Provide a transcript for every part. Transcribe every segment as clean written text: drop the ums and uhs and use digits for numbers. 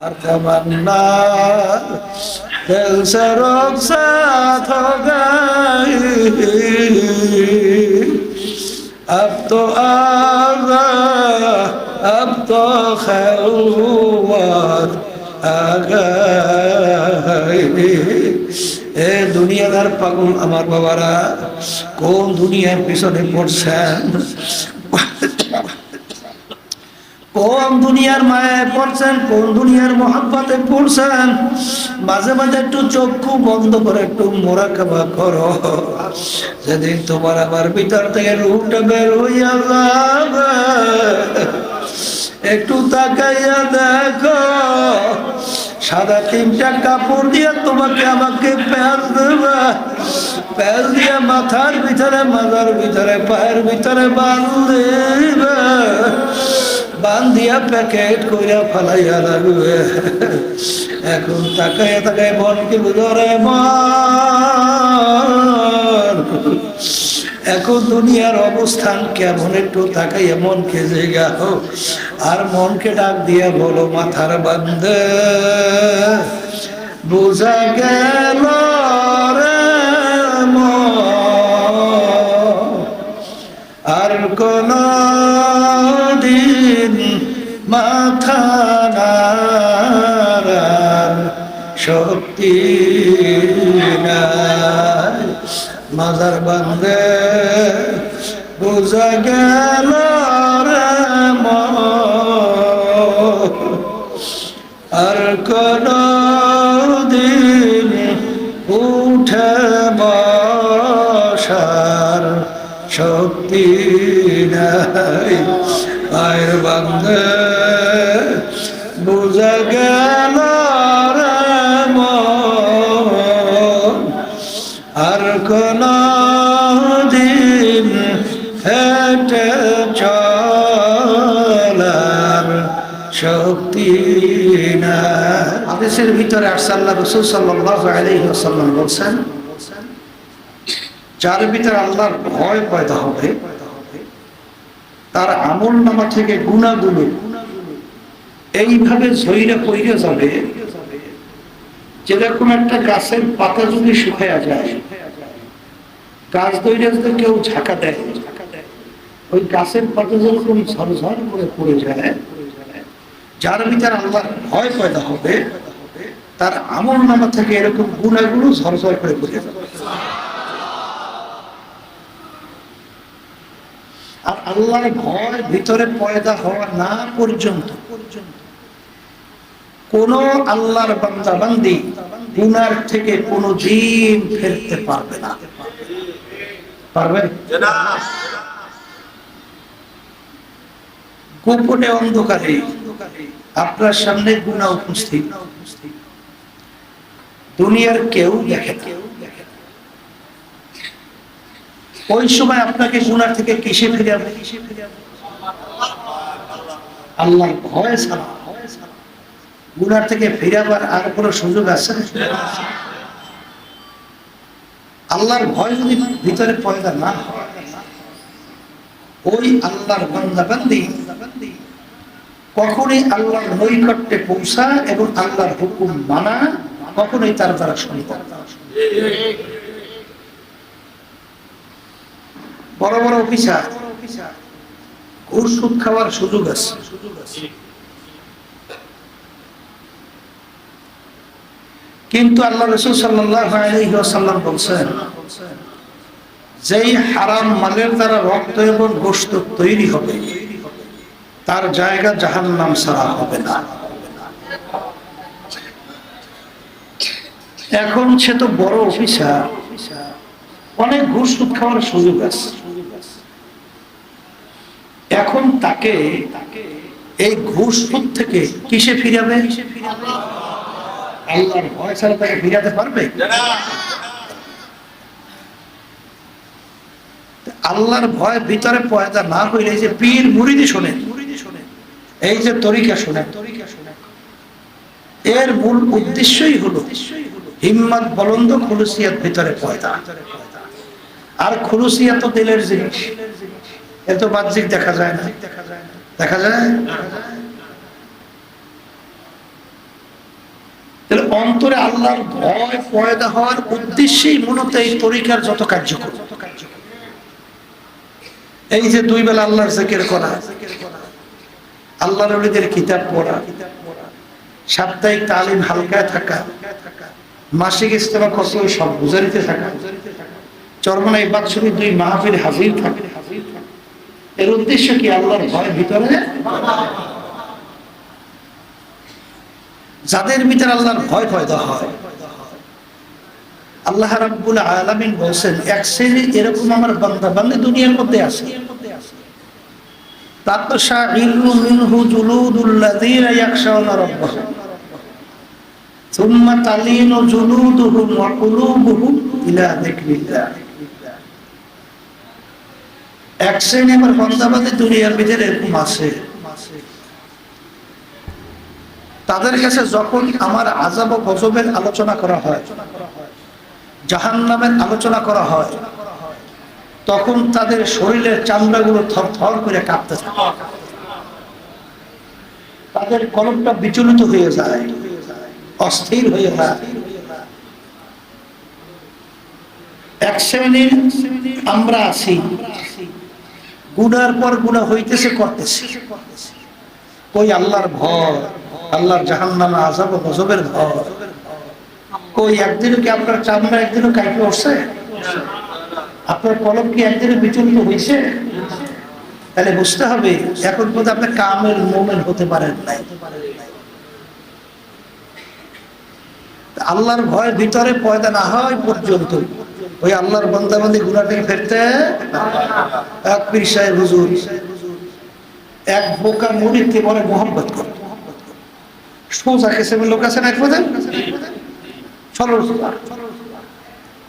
तमन्ना दिल से रुखसत हो गई। अब तो अब तो खैरूत आ गई। এ দুনিয়াদার পাগল আমার বাবারা, কোন দুনিয়ার পিছনে পড়ছেন, কোন দুনিয়ার মায়ায় পড়ছেন, কোন দুনিয়ার মহব্বতে পড়ছেন। মাঝে মাঝে একটু চক্ষু বন্ধ করে একটু মোরাকাবা করো। যেদিন তোমার আমার ভিতর থেকে রূহটা বের হইয়া যাবে, একটু তাকাইয়া দেখো, সাদা তিনটা কাপড় দিয়ে তোমাকে আমাকে প্যাঁচ দেবে, প্যাঁচ দিয়ে মাথার ভিতরে, মাথার ভিতরে, পায়ের ভিতরে বাঁধবে, বান্ধিয়া প্যাকেট কইরা ফালাইয়া লাগবে। এখন তাকাইয়া তাকায় মনকে বুঝরে মন, এখন দুনিয়ার অবস্থান কেমন একটু তাকাইয়া মনকে জেগাও, আর মনকে ডাক দিয়া বলো মাথার বান্ধে বুঝা গেল রে মন, আর কোন দিন মাথা নাড়ার শক্তি নাই। মাজার বান্ধে বুঝা গেল রে মন, আর কোন দিন উঠে বসার শক্তি নাই। আয়ের বান্ধে বুঝা গেল রে মন, আর কোন দিন হেঁটে চলার শক্তি নাই। হাদিসের ভিতরে আসছে আল্লাহ রাসূল সাল্লাল্লাহু আলাইহি ওয়াসাল্লাম বলছেন, যার ভিতরে আল্লাহর ভয় পয়দা হবে, তার আমলনামা থেকে গুনাহগুলো এইভাবে ঝইরা পইরা যাবে, যেরকম একটা গাছের পাতা যদি শুকায়া যায়, গাছ দইরা যদি কেউ ঝাঁকা দেয়, ওই গাছের পাতা যেরকম ঝরঝর করে পড়ে যায়, যার ভিতরে আল্লাহর ভয় পয়দা হবে, তার আমলনামা থেকে এরকম গুনাহগুলো ঝরঝর করে পড়ে যাবে। আর আল্লাহর ভয় ভিতরে পয়দা হওয়া না পর্যন্ত কোন আল্লাহর বান্দা বান্দি গুনার থেকে কোনো দিন ফেরতে পারবে না। পারবে না। গোপনে অন্ধকারে আপনার সামনে গুনাহ উপস্থিত, দুনিয়ার কেউ দেখে না। ওই সময় আপনাকে গুনাহ থেকে কিসে ফিরাবে? আল্লাহর ভয় ছাড়া গুনাহ থেকে ফিরাবার আর কোনো সুযোগ আছে? আল্লাহর ভয় যদি ভিতরে পয়দা না হয়, ওই আল্লাহর বান্দা বান্দি কখনোই আল্লাহর নৈকট্যে পৌঁছা এবং আল্লাহর হুকুম মানা কখনোই তার দ্বারা সম্ভব না। বড় বড় অফিসার ঘুষ সুদ খাওয়ার সুযোগ আছে, কিন্তু আল্লাহ রাসূল সাল্লাল্লাহু আলাইহি ওয়াসাল্লাম বলেন, যেই হারাম মালের দ্বারা রক্ত এবং গোশত তৈরি হবে, তার জায়গা জাহান্নাম ছাড়া হবে না। এখন সে তো বড় অফিসার, অনেক ঘুষ সুদ খাওয়ার সুযোগ আছে, এখন তাকে এই ঘুষ সুদ থেকে কিসে ফিরাবে? আল্লাহর ভয় ছাড়া তাকে ফিরাতে পারবে? আল্লাহর ভয় ভিতরে পয়দা না হইলে, এই যে পীর মুরিদি শোনেন, এই যে তরিকা শোনেন, এর মূল উদ্দেশ্যই হলো হিম্মত বুলন্দ, খুলুসিয়াত ভিতরে পয়দা। আর খুলুসিয়াত তো দিলের জিনিস, এত বাহ্যিক দেখা যায় না। দেখা যায় তাহলে অন্তরে আল্লাহর ভয় পয়দা হওয়ার উদ্দেশ্যেই মূলত এই তরিকার যত কার্যক্রম। এই যে 2 বেলা আল্লাহর জিকির করা, আল্লাহর ওলিদের কিতাব পড়া, সাপ্তাহিক তালিম হালকায় থাকা, মাসিক ইজতেমা কত সব গুজারিতে থাকা, চরমনাই বাৎসরিক 2 মাহফিল হাজির থাকে, এর উদ্দেশ্য কি? আল্লাহর ভয় ভিতরে। যাদের ভিতরে আল্লাহর ভয় পয়দা হয়, আল্লাহ রাব্বুল আলামিন বলেন এক শ্রেণী এরকম আমার বান্দা বান্দী দুনিয়ার মধ্যে আছে, তাতশাইরু মিনহু জুলুদুল্লাযীনা ইয়াখশাউনা রাব্বাহুম সুম্মা তালিনু জুলুদুহুম ওয়া কুলুবুহুম ইলা যিকরিল্লাহ। এক শ্রেণী আমার বান্দা বান্দী দুনিয়ার ভিতরে এরকম আছে, তাদের কাছে যখন আমার আযাব ও গজবের আলোচনা করা হয়, জাহান্নামের আলোচনা করা হয়, তখন তাদের শরীরের চামড়াগুলো থরথর করে কাঁপতে থাকে, তাদের কলবটা বিচলিত হয়ে যায়, অস্থির হয়ে যায়। এক শ্রেণীর আমরা আছি, গুনার পর গুনাহ হইতেছে, করতেছে, কই আল্লাহর ভয়, আল্লাহর জাহান্নামে আযাব ও গজবের ভয় কই? একদিনও কি আপনার চামড়া একদিনও কাঁপে উঠছে? আপনার কলম কি একদিনও বিচলিত হয়েছে? তাহলে বুঝতে হবে এখন পর্যন্ত আপনি কামেল মুমিন হতে পারেন নাই। আল্লাহর ভয় ভিতরে পয়দা না হয় পর্যন্ত ওই আল্লাহর বান্দা বান্দী গুনাহ থেকে ফিরতে। এক পীর সাহেব হুজুর এক বোকা মুরিদকে বড় মোহাম্মত করে, সোজা কিসিমের লোক আছে না,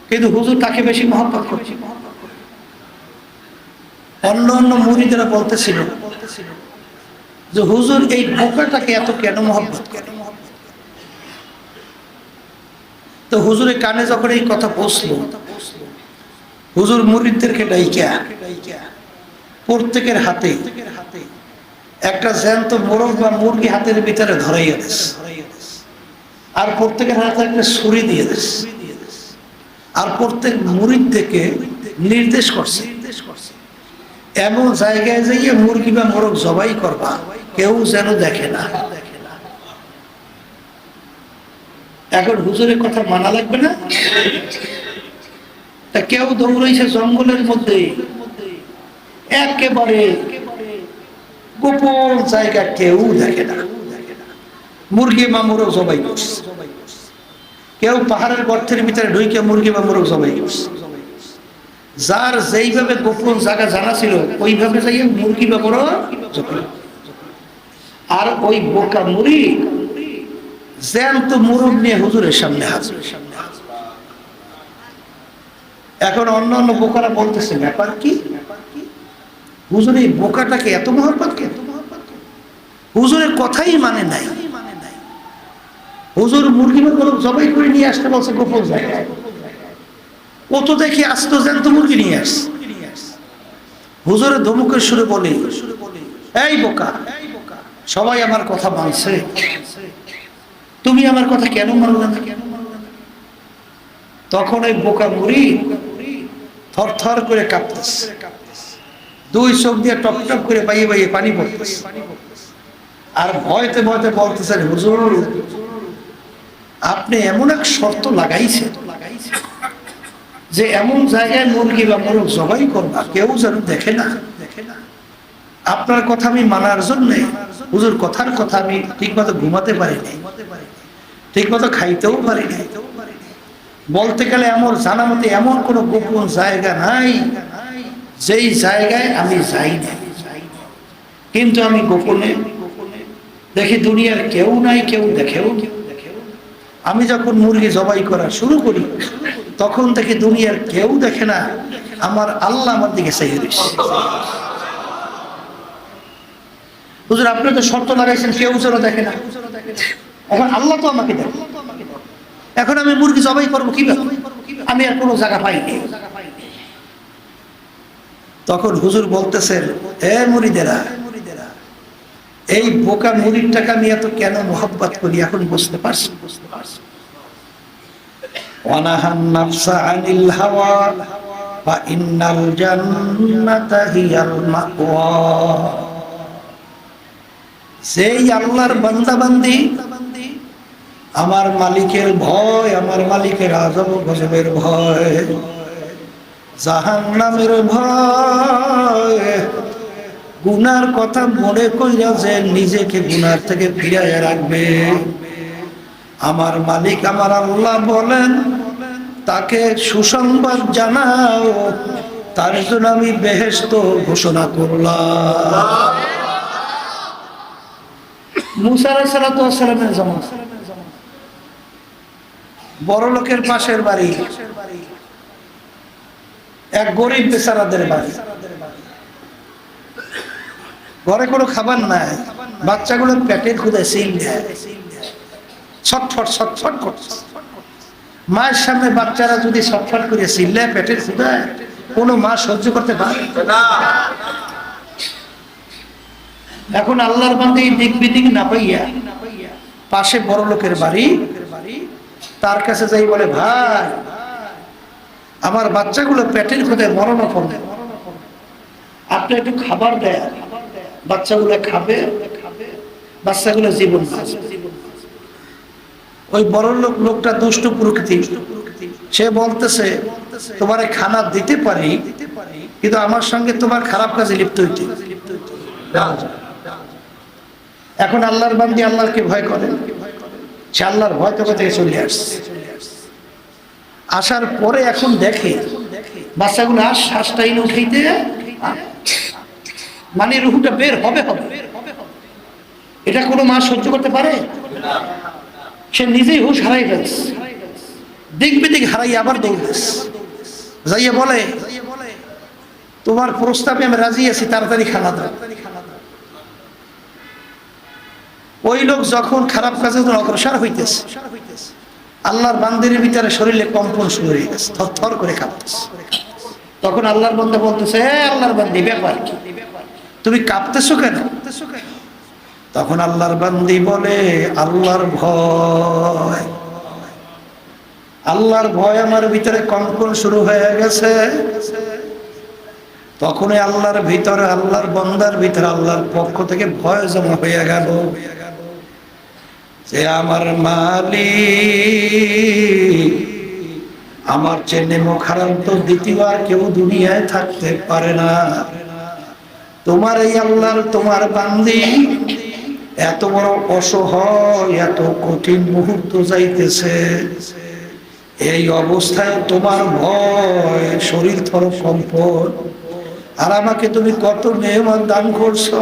কিন্তু হুজুর তাকে বেশি মহব্বত করছে। অন্য অন্য মুরিদেরা বলতেছিল যে হুজুর এই বোকাটাকে এত কেন মহব্বত করে? তো হুজুরের কানে যখন এই কথা পৌঁছলো, হুজুর মুরিদদেরকে ডাইকা প্রত্যেকের হাতে একটা জ্যান্ত মোরগ বা মুরগি হাতের ভিতরে ধরাইয়া দিস, আর প্রত্যেকের হাতে একটা ছুরি দিয়ে দিস, আর প্রত্যেক মুরিদ থেকে নির্দেশ করছে এমন জায়গায় যাইয়ে মুরগি বা মোরগ জবাই করবা, কেউ যেন দেখে না। এখন হুজুরের কথা মানা লাগবে না? তা কেউ দৌড়াইছে জঙ্গলের মধ্যে, একেবারে গোপন জায়গা, কেউ দেখে না, মুরগি বা মোরগ জবাই করছে। কেউ পাহাড়ের গর্তের ভিতরে ঢুকে মুরগি বা মোরগ জবাই করছে। যার যেইভাবে গোপন জায়গা জানা ছিল ওইভাবে যাইয়ে মুরগি বা মোরগ জবাই। আর ওই বোকা মুড়ি জ্যান্ত মোরগ নিয়ে হুজুরের সামনে হাজির। এখন অন্য অন্য বোকারা বলতেছে ব্যাপার কি? হুজুর এই বোকাটাকে এত মহব্বত কেন? হুজুরের কথাই মানে নাই। হুজুর মুরগি বা মোরগ জবাই করে নিয়ে আসতে বলছে গোপন জায়গায়, ও তো দেখি আস্ত জ্যান্ত মুরগি নিয়ে আস। হুজুরের ধমকের সুরে বলে, এই বোকা, সবাই আমার কথা মানছে, তুমি আমার কথা কেন মানলে না? তখন এই বোকা মুড়ি থরথর করে কাঁপতেছে, 2 চোখ দিয়ে টপ টপ করে বাইয়ে বাইয়ে পানি পড়তেছে, আর ভয়তে ভয়তে বলতেছেন হুজুর আপনি এমন এক শর্ত লাগাইছে যে এমন জায়গায় মুরগি বা মোরগ জবাই করবা, কেউ যেন দেখে না। আপনার কথা আমি মানার জন্য হুজুর কথার কথা আমি ঠিক মতো ঘুমাতে পারিনি, ঠিক মতো খাইতেও পারিনি। বলতে গেলে আমার জানা মতে এমন কোন গোপন জায়গা নাই যেই জায়গায় আমি যাই না, কিন্তু আমি গোপনে দেখি দুনিয়ার কেউ নাই, কেউ দেখেও। আমি যখন মুরগি জবাই করা শুরু করি তখন দেখি দুনিয়ার কেউ দেখে না, আমার আল্লাহ আমার দিকে চাই রয়েছে। হুজুর আপনি তো শর্ত লাগাইছেন কেউ যেন দেখে না, এখন আল্লাহ তো আমাকে দেখে, এখন আমি মুরগি জবাই করবো কিভাবে? আমি আর কোনো জায়গা পাইনি। তখন হুজুর বলতেছেন, হে মুরিদেরা, এই বোকা মুরিদটাকে আমি এত কেন মোহাব্বত করি এখন বুঝতে পারছি। ওয়ানাহান নাফসা আনিল হাওয়া ফা ইন্নাল জান্নাতা হিয়াল মাওয়া। সেই আল্লাহর বান্দা বান্দি আমার মালিকের ভয়, আমার মালিকের আযাব গজবের ভয়, জাহান্নামের ভয়, গুনার কথা মনে কইরা যে নিজেকে গুনার থেকে ফিরাইয়া রাখবে, আমার মালিক আমার আল্লাহ বলেন তাকে সুসংবাদ জানাও, তার জন্য আমি বেহেশত ঘোষণা করলাম। মুসা আলাইহিস সালাতু ওয়াস সালামের জামানা, বড় লোকের পাশের বাড়ি, এক গরিব বেচারাদের বাড়ি, ঘরে কোনো খাবার নাই, বাচ্চাগুলো পেটের ক্ষুধায় সিল দেয়, ছটফট ছটফট করছে। মায়ের সামনে বাচ্চারা যদি ছটফট করে সিল্লে পেটের ক্ষুধায়, কোনো মা সহ্য করতে পারে না। এখন আল্লাহর বান্দা দিক বিদিক না পাইয়া পাশে বড় লোকের বাড়ি, তার কাছে যাই বলে, ভাই আমার বাচ্চাগুলো পেটের ক্ষুধায় মরণাপন্ন, আপনি একটু খাবার দেয়, বাচ্চাগুলো খাবে, বাচ্চাগুলো জীবন বাঁচবে। ওই বড় লোকটা দুষ্ট প্রকৃতি, সে বলতেছে তোমার খানা দিতে পারি, কিন্তু আমার সঙ্গে তোমার খারাপ কাজে লিপ্ত হইতে। এখন আল্লাহর বান্দী আল্লাহকে ভয় করেন, সে আল্লাহর ভয় তো থেকে চলে আসছে। আসার পরে এখন দেখে বাচ্চাগুলো শ্বাসটাই উঠাইতে, মানে রুহুটা বের হবে হবে, এটা কোনো মা সহ্য করতে পারে? সে নিজেই হুশ হারাই ফেলছে, দিক বিদিক হারাই আবার দৌড়েছে, যাইয়ে বলে তোমার প্রস্তাবে আমি রাজি আছি, তাড়াতাড়ি খানা দাও। ওই লোক যখন খারাপ কাজে অগ্রসর হইতেছে, আল্লাহর বান্দির ভিতরে শরীরে কম্পন শুরু হয়ে গেছে, থরথর করে কাঁপতেছে। তখন আল্লাহর বান্দা বলতেছে, আল্লাহর বান্দি ব্যাপার কি, তুমি কাঁপতেছো কেন? তখন আল্লাহর বান্দি বলে, আল্লাহর ভয়, আল্লাহর ভয় আমার ভিতরে কম্পন শুরু হয়ে গেছে। তখনই আল্লাহর ভিতরে, আল্লাহর বান্দার ভিতরে আল্লাহর পক্ষ থেকে ভয় জমা হয়ে গেল যে আমার মালিক, আমার চেয়ে নেমক হারাম তো দ্বিতীয়বার কেউ দুনিয়ায় থাকতে পারে না। তোমার এই আল্লাহর, তোমার বান্দি এত বড় অসহায়, এত কঠিন মুহূর্ত যাইতেছে, এই অবস্থায় তোমার ভয়, শরীর থর কম্পন, আর আমাকে তুমি কত নেয়ামত দান করছো,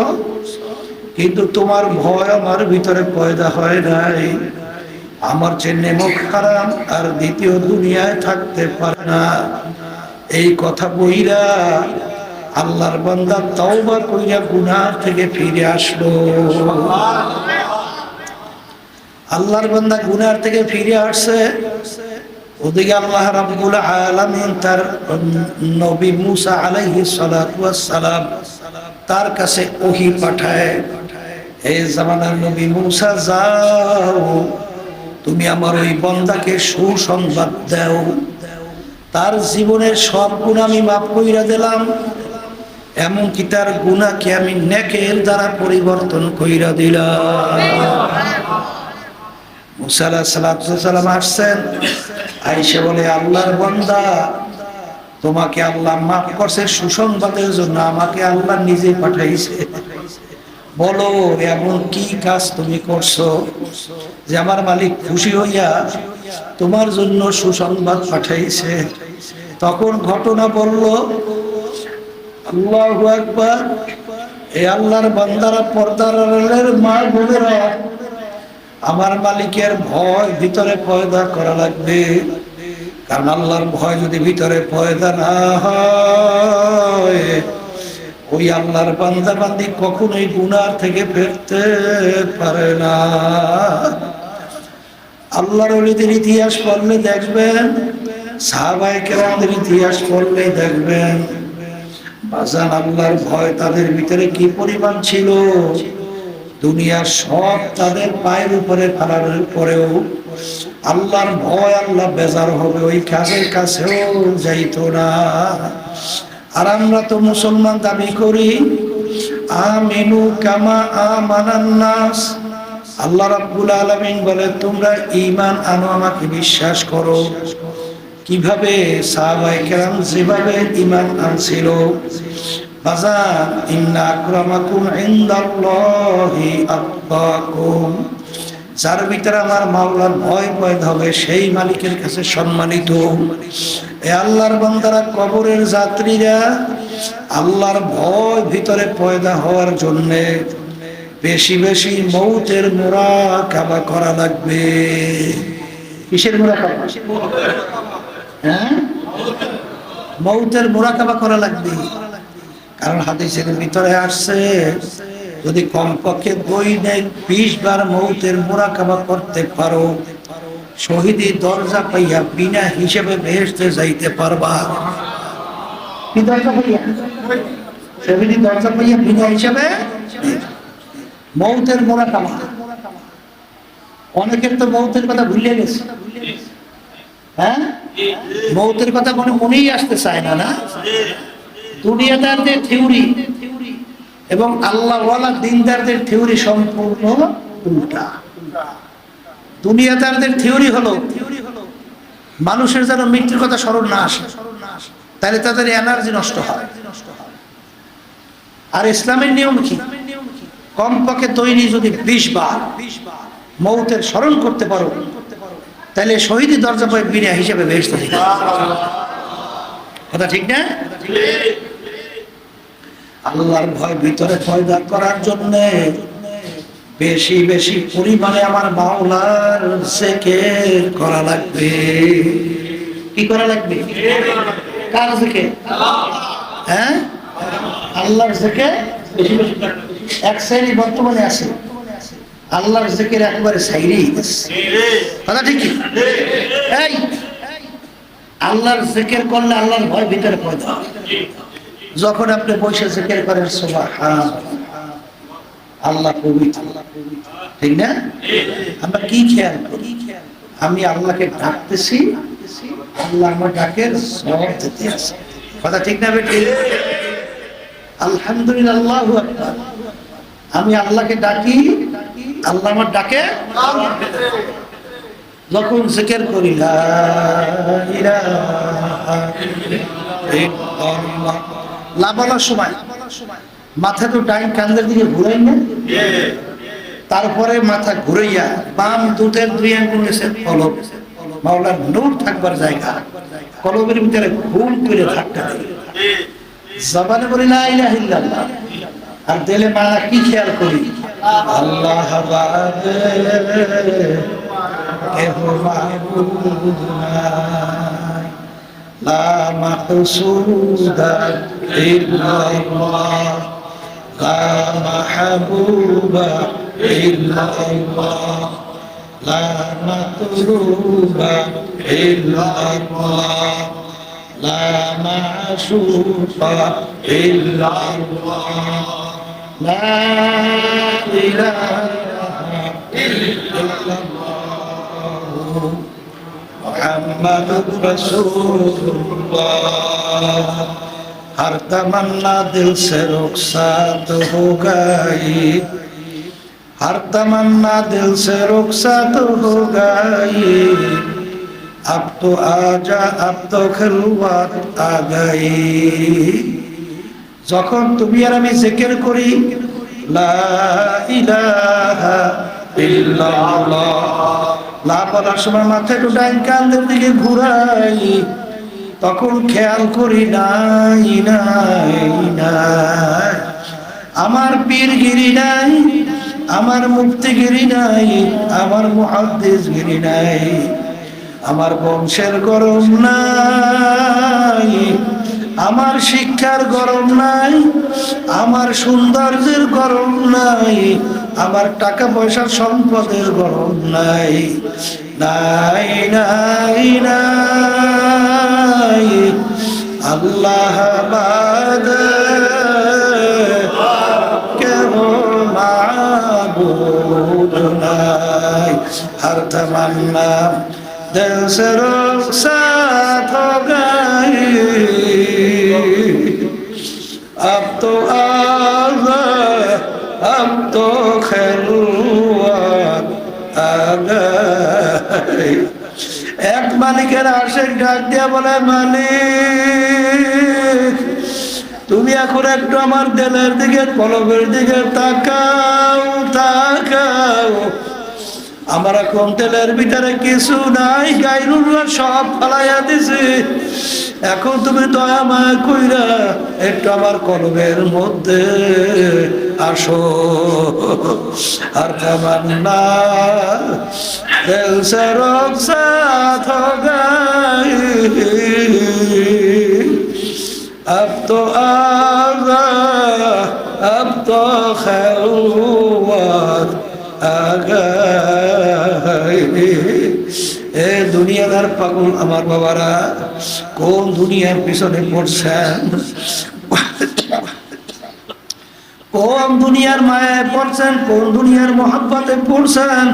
কিন্তু তোমার ভয় আমার ভিতরে পয়দা হয় নাই। আমার চেয়ে নেমক হারাম আর দ্বিতীয় দুনিয়ায় থাকতে পারে না। এই কথা বইরা আল্লাহর বান্দা তওবা কইরা গুনাহ থেকে ফিরে আসলো। আল্লাহর বান্দা গুনাহ থেকে ফিরে আসছে, ওদিকে আল্লাহ রাব্বুল আলামিন তার নবী মুসা আলাইহিস সালাতু ওয়াস সালাম তার কাছে ওহী পাঠায়, এই জামানার নবী মুসা, যাও তুমি আমার ওই বান্দাকে সুসংবাদ দাও, তার জীবনের সব গুনাহ আমি মাফ কইরা দিলাম, এমনকি তার গুনাহকে আমি নেকের দ্বারা পরিবর্তন কইরা দিলাম। মুসা আলাইহিস সালাম আসছেন, আয়েশা বলে, আল্লাহর বান্দা তোমাকে আল্লাহ মাফ করছে সুসংবাদের জন্য, আমাকে আল্লাহ নিজে পাঠাইছে, বলো এমন কি কাজ তুমি করছো যে আমার মালিক খুশি হইয়া তোমার জন্য সুসংবাদ পাঠাইছে? তখন ঘটনা বলল, আল্লাহু আকবার। এই আল্লাহর বান্দারা, পর্দার আড়ালের মা বোনেরা, আমার মালিকের ভয় ভিতরে পয়দা করা লাগবে, কারণ আল্লাহর ভয় যদি ভিতরে পয়দা না হয়, ওই আল্লাহর বান্দা বান্দি কখনোই গুনাহ থেকে ফিরতে পারে না। আল্লাহর ওলিদের ইতিহাস পড়লে দেখবেন, সাহাবায়ে কেরামদের ইতিহাস পড়লে দেখবেন, বাজান আল্লাহর ভয় তাদের ভিতরে কি পরিমাণ ছিল। দুনিয়ার সব তাদের পায়ের উপরে ফেলানোর পরেও আল্লাহর ভয়, আল্লাহ বেজার হবে, ওই কাজের কাছেও যাইতো না। আর আমরা তো মুসলমান দাবি করি, আমিনু কামা আমানান নাস। আল্লাহ রাব্বুল আলামিন বলে তোমরা ঈমান আনো, আমাকে বিশ্বাস করো। কিভাবে? সাহাবায়ে কেরাম যেভাবে ঈমান আনছিল। বাজার, ইন্না আকরামাকুম ইনদাল্লাহি আতকাকুম, যার ভিতরে আমার মাওলার ভয় পয়দা হবে সেই মালিকের কাছে সম্মানিত। এ আল্লাহর বান্দারা, কবরের যাত্রীরা, আল্লাহর ভয় ভিতরে পয়দা হওয়ার জন্য বেশি বেশি মৌতের মুরাকাবা করা লাগবে। কিসের মুরাকাবা? হ্যাঁ, মৌতের মুরাকাবা করা লাগবে। কারণ হাদিসের ভিতরে আসছে, যদি কমপক্ষে দৈনিক 20 বার মৌতের মুরাকাবা করতে পারো, শহীদি দরজা পাইয়া বিনা হিসেবে বেহেশতে যাইতে পারবা। কি দরজা পাইয়া? শহীদি দরজা পাইয়া বিনা হিসেবে মৌতের মুরাকাবা। অনেকের তো মৌতের কথা ভুলে গেছে। হ্যাঁ, মৌতের কথা মনেই আসতে চায় না। না, দুনিয়াদারদের থিওরি এবং আল্লাহওয়ালা দিনদারদের থিওরি সম্পূর্ণ উল্টা। দুনিয়াদারদের থিওরি হলো মানুষের যেন মৃত্যুর কথা স্মরণ না আসে, তাহলে তাদের এনার্জি নষ্ট হয়। আর ইসলামের নিয়ম কি? কমপক্ষে তৈরি যদি 20 বার মৌতের স্মরণ করতে পারো, তাহলে শহীদি দরজা পায় বিনা হিসেবে বেহেশতে যাবে। কথা ঠিক না? আল্লাহর ভয় ভিতরে পয়দা করার জন্য বেশি বেশি পরিমাণে আমার মাওলার জিকির করা লাগবে। কি করা লাগবে? কার জিকির? হ্যাঁ, আল্লাহর জিকির বেশি বেশি। এক শ্রেণী বর্তমানে আছে আল্লাহর জিকির একবারে ছাইরেই গেছে। কথা ঠিক? এই আল্লাহর জিকির করলে আল্লাহর ভয় ভিতরে পয়দা হয়। যখন আপনি বসে জিকির করেন সুবহানাল্লাহ, আল্লাহ পবিত্র, ঠিক না? আমরা কি খেয়াল করি? আমি আল্লাহকে ডাকতেছি, আল্লাহ আমার ডাকের জবাব দিতে আছে। কথা ঠিক না বেটি? আলহামদুলিল্লাহ, আল্লাহু আকবার। আমি আল্লাহকে ডাকি, আল্লাহ আমার ডাকে। যখন জিকির করি লা ইলাহা ইল্লাল্লাহ, লা বলার সময় মাথা তো ডাইন কান্দের দিকে ঘুরাই না, তারপরে মাথা ঘুরাইয়া বাম দুধের 2 আঙ্গুল নিচে কলব, মাওলার নূর থাকবার জায়গা, কলবের ভিতরে ঘুম করে থাকতে দেয়। জবানে বলি লা ইলাহা ইল্লাল্লাহ, আর দিলে মানা কি খেয়াল করি? আল্লাহ বাদে কেহ মাবুদ নাই, লা মাকসুদা ইল্লাল্লাহ, লা মাহবুবা ইল্লাল্লাহ, লা মাতলুবা ইল্লাল্লাহ, লা মাশুকা ইল্লাল্লাহ, লা ইলাহা ইল্লাল্লাহ, মুহাম্মাদুর রাসূলুল্লাহ। हर तमन्ना दिल से रुखसात हो गई, हर तमन्ना दिल से रुखसात हो गई, अब तो आजा, अब तो खिलवत आ गई। যখন তুমি আর আমি জিকির করি লা ইলাহা ইল্লাল্লাহ, লা বলার সময় মাথা একটু ডাইন কানের দিকে ঘুরাই, তখন খেয়াল করি নাই নাই নাই, আমার পীরগিরি নাই, আমার মুফতিগিরি নাই, আমার মুহাদ্দিসগিরি নাই, আমার বংশের গরম নাই, আমার শিক্ষার গরম নাই, আমার সৌন্দর্যের গরম নাই, আমার টাকা পয়সার সম্পদের গরম নাই, নাই নাই নাই, আল্লাহ বাদে কেহ মাবুদ मौजूद नहीं, हर तमन्ना दिल से रुखसत हो गई। अब तो अब तो खैरुआत आ गई। एक मालिकेर आशिक डाक দিয়া বলে, মালিক তুমি এখন একটু আমার দিলের দিকে, কলবের দিকে তাকাও তাকাও। আমার এখন দিলের ভিতরে কিছু নাই, গায়রুল্লাহ সব ফালাইয়া দিছি। এখন তুমি দয়া মায়া কইরা একটু আমার কলবের মধ্যে আসো। আর তামান্না দিল সে রুখসাত হো গই, अब तो अब तो खैरुआत आ गई। এ দুনিয়াদার পাগল আমার বাবারা, কোন দুনিয়ার পিছনে পড়ছেন, কোন দুনিয়ার মায়ায় পড়ছেন, কোন দুনিয়ার মহাব্বতে পড়ছেন।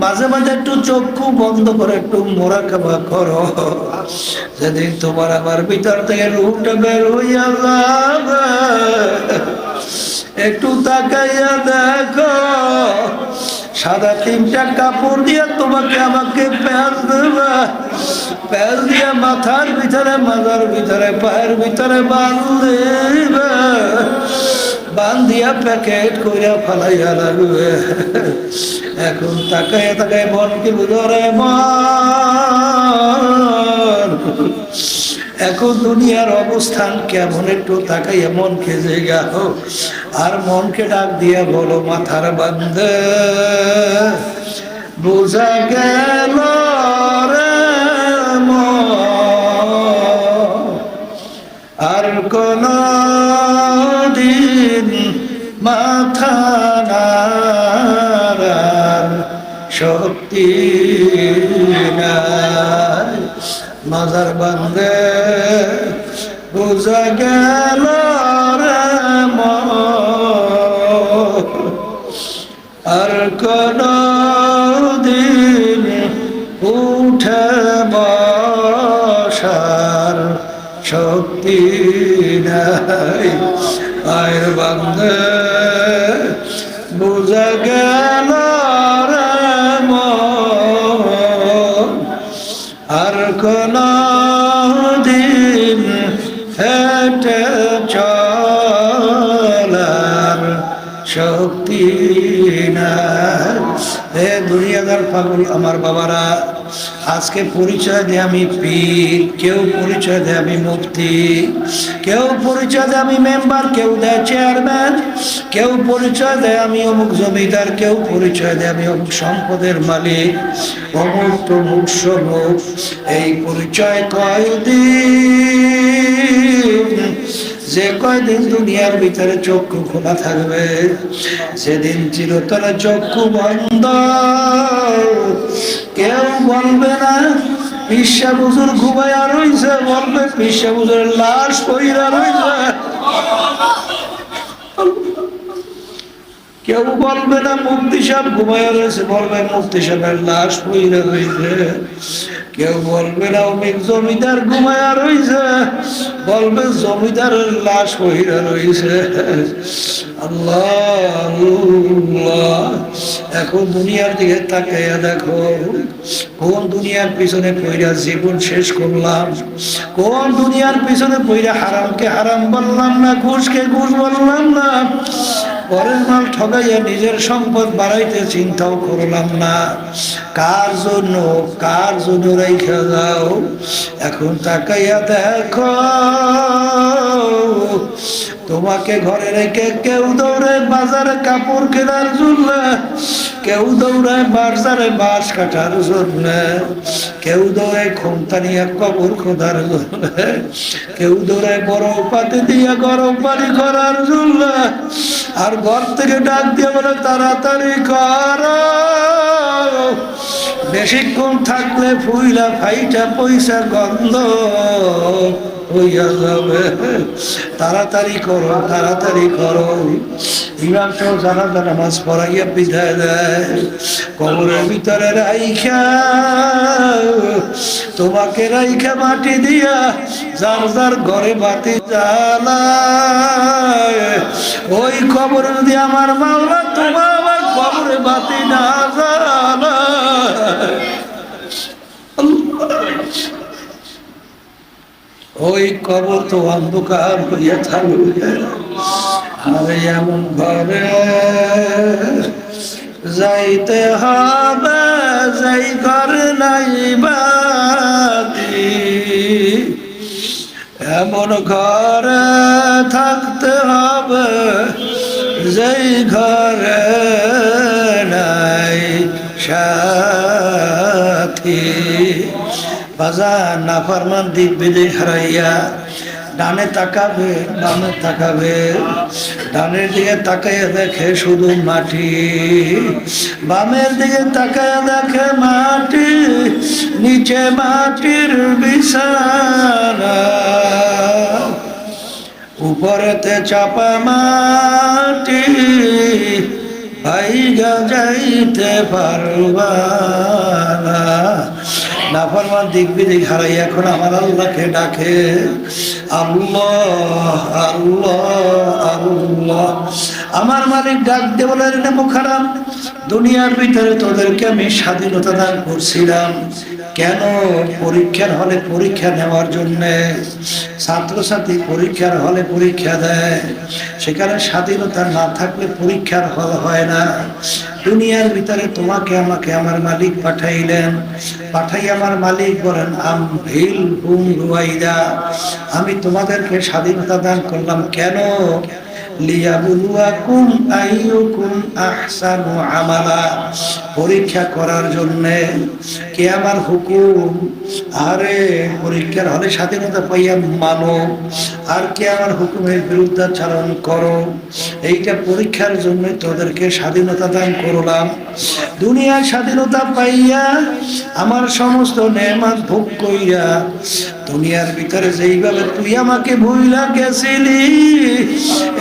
মাঝে মাঝে একটু চক্ষু বন্ধ করে একটু মোরাকাবা করো। যেদিন তোমার আমার ভিতর থেকে রূপটা বের হইয়া যাবে, একটু তাকাইয়া দেখো, সাদা তিনটা কাপড় দিয়ে তোমাকে আমাকে প্যাঁচ দেবে, প্যাঁচ দিয়ে মাথার ভিতরে, মাথার ভিতরে, পায়ের ভিতরে বাঁধবে, বান্ধিয়া প্যাকেট কইরা ফালাইয়া লাগবে। এখন তাকাইয়া তাকায় মনকে বুঝরে মন, এখন দুনিয়ার অবস্থান কেমন একটু তাকাইয়া মনকে জেগাও। আর মনকে ডাক দিয়া বলো, মাথার বান্ধে বুঝা গেল রে মন, আর কোন দিন মাথা নাড়ার শক্তি নাই। মাজার বান্ধে বুঝা গেল রে মন, আর কোন দিন উঠে বসার শক্তি নাই। আয়ের বান্ধে বুঝা গেল রে মন, আর কোন দিন হেঁটে চলার শক্তি নাই। এ দুনিয়াদার পাগল আমার বাবারা, আজকে পরিচয় দেয় আমি পীর, কেউ পরিচয় দেয় আমি মুফতি, কেউ পরিচয় দেয় আমি মেম্বার, কেউ দেয় চেয়ারম্যান, কেউ পরিচয় দেয় আমি অমুক জমিদার, কেউ পরিচয় দেয় আমি অমুক সম্পদের মালিক, অমুক তমুক সমুক। এই পরিচয় কয়দিন, যে কয়দিন দুনিয়ার ভিতরে চক্ষু খোলা থাকবে, সেদিন চিরতরে চক্ষু বন্ধ। কেউ বলবে না পিসা হুজুর ঘুমাইয়া রইছে, বলবে পিসা হুজুরের লাশ পইরা রইছে। কেউ বলবে না মুফতি সাহেব ঘুমাইয়া রয়েছে, বলবে মুফতি সাহেবের লাশ পইরা রইছে। কেউ বলবে না অমিক জমিদার ঘুমাইয়া রইছে, বলবে জমিদারের লাশ পইরা রইছে। আল্লাহ আল্লাহ, এখন দুনিয়ার দিকে তাকাইয়া দেখো, কোন দুনিয়ার পিছনে পইরা জীবন শেষ করলাম, কোন দুনিয়ার পিছনে পইরা হারামকে হারাম বললাম না, ঘুষকে ঘুষ বললাম না, পরের মাল ঠগাইয়া নিজের সম্পদ বাড়াইতে চিন্তাও করলাম না। কার জন্য রেখে যাও। এখন তাকাইয়া দেখো, তোমাকে ঘরে রেখে কেউ দৌড়ে বাজারে কাপড় কেনার জন্য, কেউ দৌড়ায় বাজারে বাঁশ কাটার জন্য, কেউ দৌড়ায় ক্ষমতা নিয়ে কবর খোঁদার জন্য, কেউ দৌড়ায় বরফ পাতি দিয়ে গরম পানি করার জন্য। আর ঘর থেকে ডাক দিয়ে বলে তাড়াতাড়ি করো, বেশিক্ষণ থাকলে ফুইলা ফাইটা পয়সা গন্ধ হইয়া যাবে। তাড়াতাড়ি করো, তাড়াতাড়ি করো। ইমাম সাহেব জানাজা নামাজ পড়াইয়া বিদায় দেয়। কবরের ভিতরে রাইখা, তোমাকে রাইখা মাটি দিয়া যার যার ঘরে বাতি জ্বালায়, ওই কবর যদি আমার মাওলা তোমার আমার কবরে বাতি না জ্বালায়, ওই কবর তো অন্ধকার হইয়া থাকবে। আর এমন ঘরে যাইতে হবে যাই ঘর নাই বাতি, এমন ঘরে থাকতে হবে যেই ঘরে নাই সাথী। বাজার নাফরমান দিক বিদিক হারাইয়া ডানে তাকাবে, বামে তাকাবে, ডানের দিকে তাকাইয়া দেখে শুধু মাটি, বামের দিকে তাকাইয়া দেখে মাটি, নিচে মাটির বিছানা, উপরেতে চাপা মাটি, ভাইগা যাইতে পারবা না। নাফরমান দিক বিদিক হারাই এখন আমার আল্লাহকে ডাকে, আল্লাহ আল্লাহ আল্লাহ। আমার মালিক ডাক দে বলে, রে মুখারাম, দুনিয়ার ভিতরে তোদেরকে আমি স্বাধীনতা দান করছিলাম, কেন? পরীক্ষার হলে পরীক্ষা নেওয়ার জন্যে। ছাত্রছাত্রী পরীক্ষার হলে পরীক্ষা দেয়, সেখানে স্বাধীনতা না থাকলে পরীক্ষার হল হয় না। দুনিয়ার ভিতরে তোমাকে আমাকে আমার মালিক পাঠাইলেন, পাঠাই আমার মালিক বলেন আমহিল হুম রুয়াইদা, আমি তোমাদেরকে স্বাধীনতা দান করলাম কেন? লিয়াবলুয়াকুম আইয়ুকুম আহসানু আমালা, পরীক্ষা করার জন্য। কে আমার হুকুম? আরে পরীক্ষার হলে স্বাধীনতা পাইয়া মানো, আর কে আমার হুকুমের বিরুদ্ধাচরণ করো, এইটা পরীক্ষার জন্য তোদেরকে স্বাধীনতা দান করলাম। দুনিয়ার স্বাধীনতা পাইয়া আমার সমস্ত নেয়ামত ভোগ কইরা দুনিয়ার ভিতরে যেইভাবে তুই আমাকে ভুইলা গেছিলি,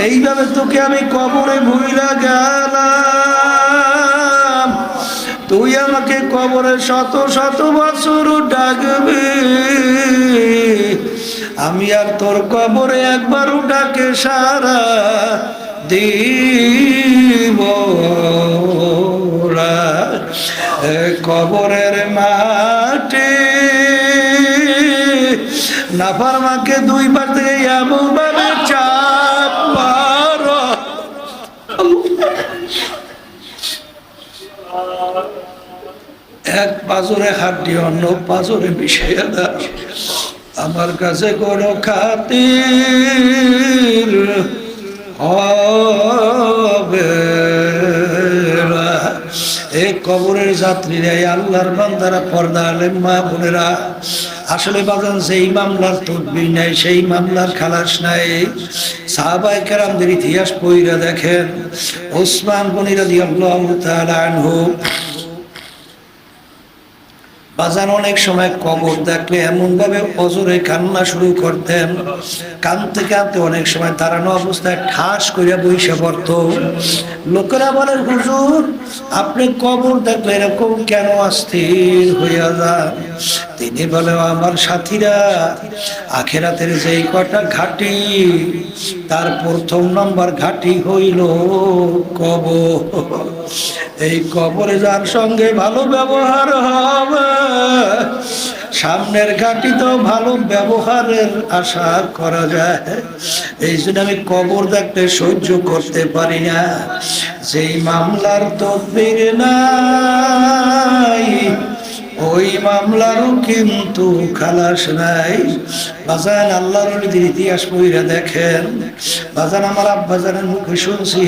এইভাবে তোকে আমি কবরে ভুইলা গেলাম। তুই আমাকে কবরে শত শত বছর ডাকবি, আমি আর তোর কবরে একবারও ডাকে সারা দিব না। কবরের মাটি নাফরমানকে দুইবার থেকে এমন ভাবে চাপ মারো, এক পাজরে হাড্ডি অন্য পাজরে মিশিয়ে দাও। আমার কাছে কোনো খাতির হবে না। এই কবরের যাত্রীরা, আল্লাহর বান্দারা, পর্দা আলেম মা বোনেরা, আসলে বাজান সেই মামলার তদবির নাই, সেই মামলার খালাস নাই। সাহাবায়ে কেরামদের ইতিহাস পড়িয়া দেখেন, ওসমান গনি রাদিয়াল্লাহু তাআলা আনহু বাজান অনেক সময় কবর দেখলে এমন ভাবে অজরে কান্না শুরু করতেন, কাঁদতে কাঁদতে অনেক সময় দাঁড়ানো অবস্থায় ঠাস করিয়া বইসা পড়ত। লোকেরা বলেন, হুজুর আপনি কবর দেখলে এরকম কেন অস্থির হইয়া যান? তিনি বলে, আমার সাথীরা, আখেরাতের যেই কটা ঘাটি, তার প্রথম নম্বর ঘাটি হইল কবর। এই কবরে যার সঙ্গে ভালো ব্যবহার হবে, সামনের ঘাটি তো ভালো ব্যবহারের আশা করা যায়। এই জন্য আমি কবর দেখতে সহ্য করতে পারি না। যেই মামলার তদবির নাই, ওই মামলারও কিন্তু খালাস নাই। বাজান আল্লাহর নবীর ইতিহাস পড়িয়া দেখেন, বাজান আমার আব্বাজানের মুখে শুনছি,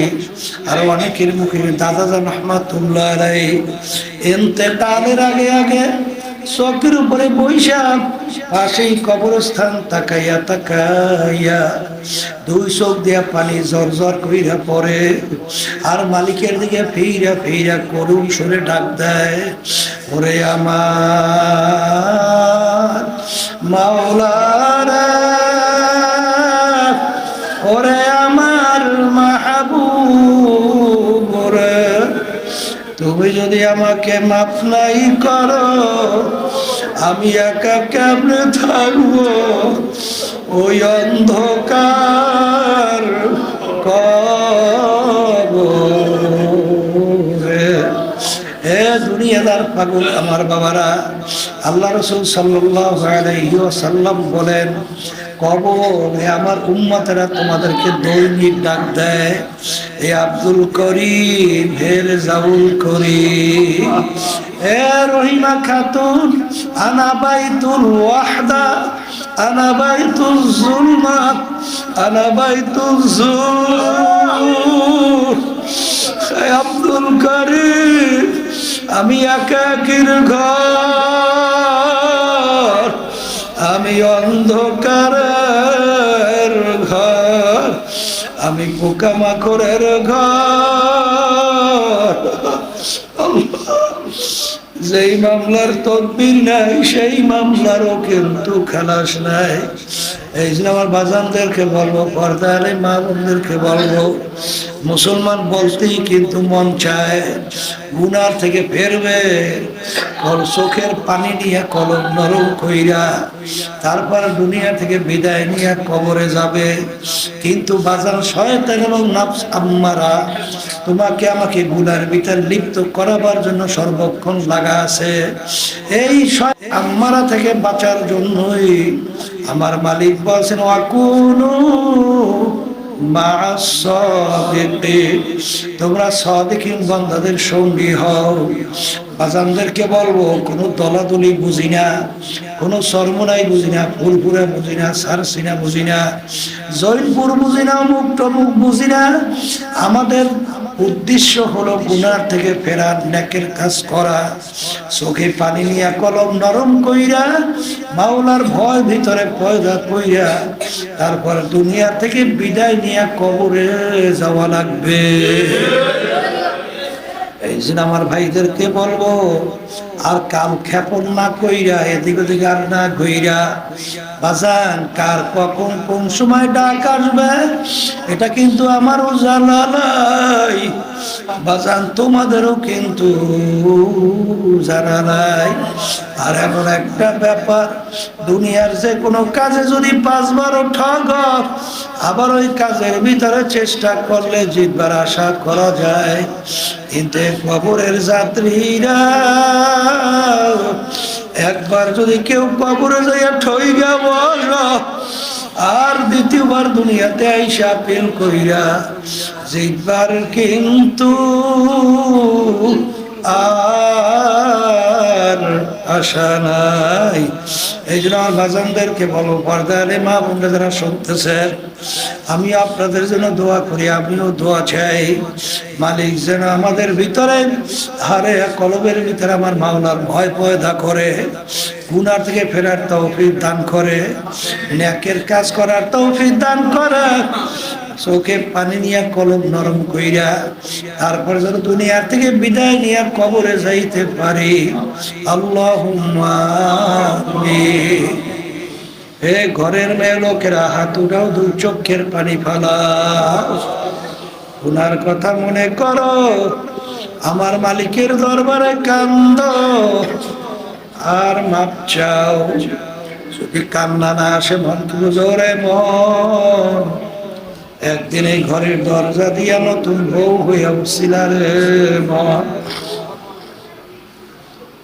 আর অনেকের মুখে, দাদাজান রহমাতুল্লাহ আলাইহি ইন্তেকালের আগে আগে চকের উপরে বৈশা পাশেই কবরস্থান তাকাইয়া তাকাইয়া দুই চোখ দিয়া পানি ঝরঝর কইরা পড়ে, আর মালিকের দিকে ফিরা ফিরা করুণ সুরে ডাক দেয়, ওরে আমার মাওলানা, ওরে আমার মাহবুব রে, তুমি যদি আমাকে মাফ নাই করো, আমি একা কেমনে থাকবো ওই অন্ধকার কবরে। হে দুনিয়াদার পাগল আমার বাবারা, আল্লাহ রাসূল সাল্লাল্লাহু আলাইহি ওয়াসাল্লাম বলেন, কবরে আমার উম্মতেরা তোমাদেরকে দৈনিক ডাক দেয়, এ আব্দুল করিম, হে রেজাউল করিম, হে রহিমা খাতুন, আনা বাইতুল ওয়াহদা, আনা বাইতুল যুলমাত, আনা বাইতুল যুর। হে আব্দুল করিম, আমি একাকির ঘর, আমি অন্ধকারের ঘর, আমি পোকামাকড়ের ঘর। যেই মামলার তদবির নাই সেই মামলারও কিন্তু খালাস নাই। এই জন্য আমার বাজানদেরকে বলবো, পর্দারে মা বোনদেরকে বলবো, মুসলমান বলতেই কিন্তু মন চায় গুনার থেকে ফেরবে, চোখের পানি নিয়ে কলম নরম কইরা তারপর দুনিয়া থেকে বিদায় নিয়ে কবরে যাবে। কিন্তু বাজার শয়তান এবং নফস আম্মারা তোমাকে আমাকে গুনার ভিতর লিপ্ত করাবার জন্য সর্বক্ষণ লাগা আছে। এই আম্মারা থেকে বাঁচার জন্যই আমার মালিক বলছেন, ওয়াকুনু মা'আস সাদিকিন, তোমরা সাদিকিন বান্দাদের সঙ্গী হও। বাজানদেরকে বলবো, কোনো দলাদলি বুঝি না, কোনো সরমনাই বুঝি না, ফুলপুরা বুঝি না, সারসিনা বুঝি না, জৈনপুর বুঝি না, মুখ টমুক বুঝি না। আমাদের উদ্দেশ্য হলো গুনার থেকে ফেরার, নেকের কাজ করা, চোখে পানি নিয়ে কলম নরম কইরা মাওলার ভয় ভিতরে পয়দা কইরা তারপর দুনিয়া থেকে বিদায় নিয়ে কবরে যাওয়া লাগবে। এই জন্য আমার ভাইদেরকে বলবো, আর কাম ক্ষেপণ না কইরা, এদিক ওদিক আর না কইরা, বাজান কার কখন কোন সময় ডাক আসবে এটা কিন্তু আমারও জানা নাই, বাজান তোমাদেরও কিন্তু জানা নাই। আর এমন একটা ব্যাপার, দুনিয়ার যে কোনো কাজে যদি 5 বারও ঠগ, আবার ওই কাজের ভিতরে চেষ্টা করলে জিতবার আশা করা যায়। কিন্তু কবরের যাত্রীরা একবার যদি কেউ কবরে যাইয়া ঠইগা বল, আর দ্বিতীয়বার দুনিয়াতে আইসা পেল কইরা জিতবার কিন্তু আর আশা নাই। এই জন্য আমার বাজানদেরকে বলো, পর্দারে মা বোনরা যারা শুনতেছেন, আমি আপনাদের জন্য দোয়া করি, আমিও দোয়া চাই, মালিক যেন আমাদের ভিতরে হারে কলবের ভিতরে আমার মাওলার ভয় পয়দা করে, গুনার থেকে ফেরার তৌফিক দান করে, নেকের কাজ করার তৌফিক দান করে, চোখে পানি নিয়ে কলম নরম কইরা তারপর যেন দুনিয়ার থেকে বিদায় নিয়ে কবরে যাইতে পারি। আল্লাহুম্মা আমিন। হে ঘরের মেয়ে লোকেরা, হাত উঠাও, দু চোখের পানি ফালা, গুনার কথা মনে করো, আমার মালিকের দরবারে কান্দ আর মাপ চাও। যদি কান্না না আসে মন থেকে জোরে মন, একদিন এই ঘরের দরজা দিয়া নতুন বউ হইয়া উঠছিল রে মন।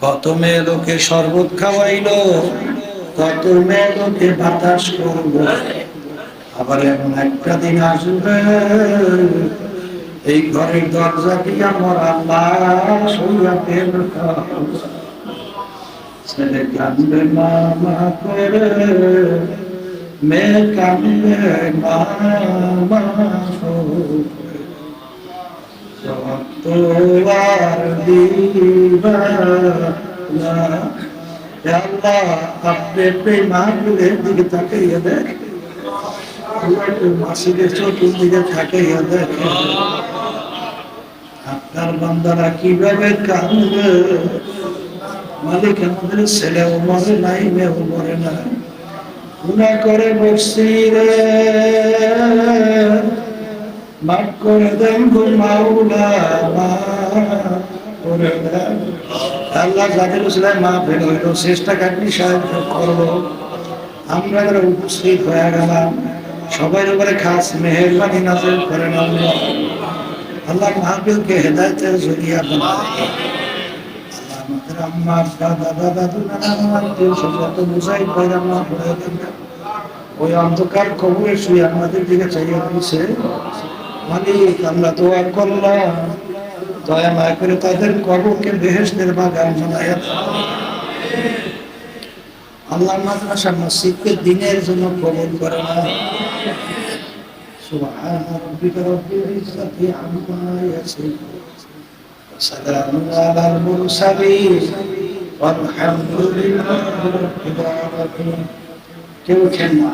কত মেয়ে লোকে শরবত খাওয়াইলো, কত মেয়ে লোকে বাতাস করলো, আবার এমন একটা দিন আসবে এই ঘরের দরজা দিয়া মরা লাশ হইয়া বের হবে। ছেলে কাঁদবে মামা করে, মেয়ে কাঁদবে মামা তোর দিবা হে আল্লাহ, আপনি একটু এই মাহফিলের দিকে তাকাইয়া দেখেন, আল্লাহ একটু মসজিদের চতুর্দিকে তাকাইয়া দেখেন, আপনার বান্দারা কিভাবে কাঁদবে। মালিক, আমাদের ছেলেও মরে নাই, মেয়েও মরে নাই, গুনাহ করে বসছি রে, মাফ করে দেন গো মাওলা, মাফ করে দেন। আল্লাহ, যাদের উসিলায় মাহফিল হইল, চেষ্টা কাটনি সাহায্য করবো। আমরা যারা উপস্থিত হয়ে গেলাম, সবাই উপরে খাস মেহেরবানি নাযিল করেন আল্লাহ। আল্লাহ মাহফিলকে হেদায়েতের জরিয়া বানায়। আল্লাহ, আমাদের আম্মা, আব্বা, দাদা, দাদু, নানা, নানা, আত্মীয় স্বজন মুজাহিদ ভাইরা মাফ করে দেন। ওই অন্ধকার কবরে শুয়ে আমাদের দিকে চাইয়া দিয়েছে। মালিক, আমরা দোয়া করলাম, দয়া মায়া করে তাদের কবরকে বেহেশতের বাগান বানায়া দাও। আল্লাহ, মাদ্রাসা মসজিদকে দিনের জন্য কবুল করে নাও। সুবহান রাব্বিকা রাব্বিল ইজ্জাতি আম্মা ইয়াসিফুন, ওয়া সালামুন আলাল মুরসালিন, ওয়ালহামদুলিল্লাহি রাব্বিল আলামিন। কেউ উঠেন না।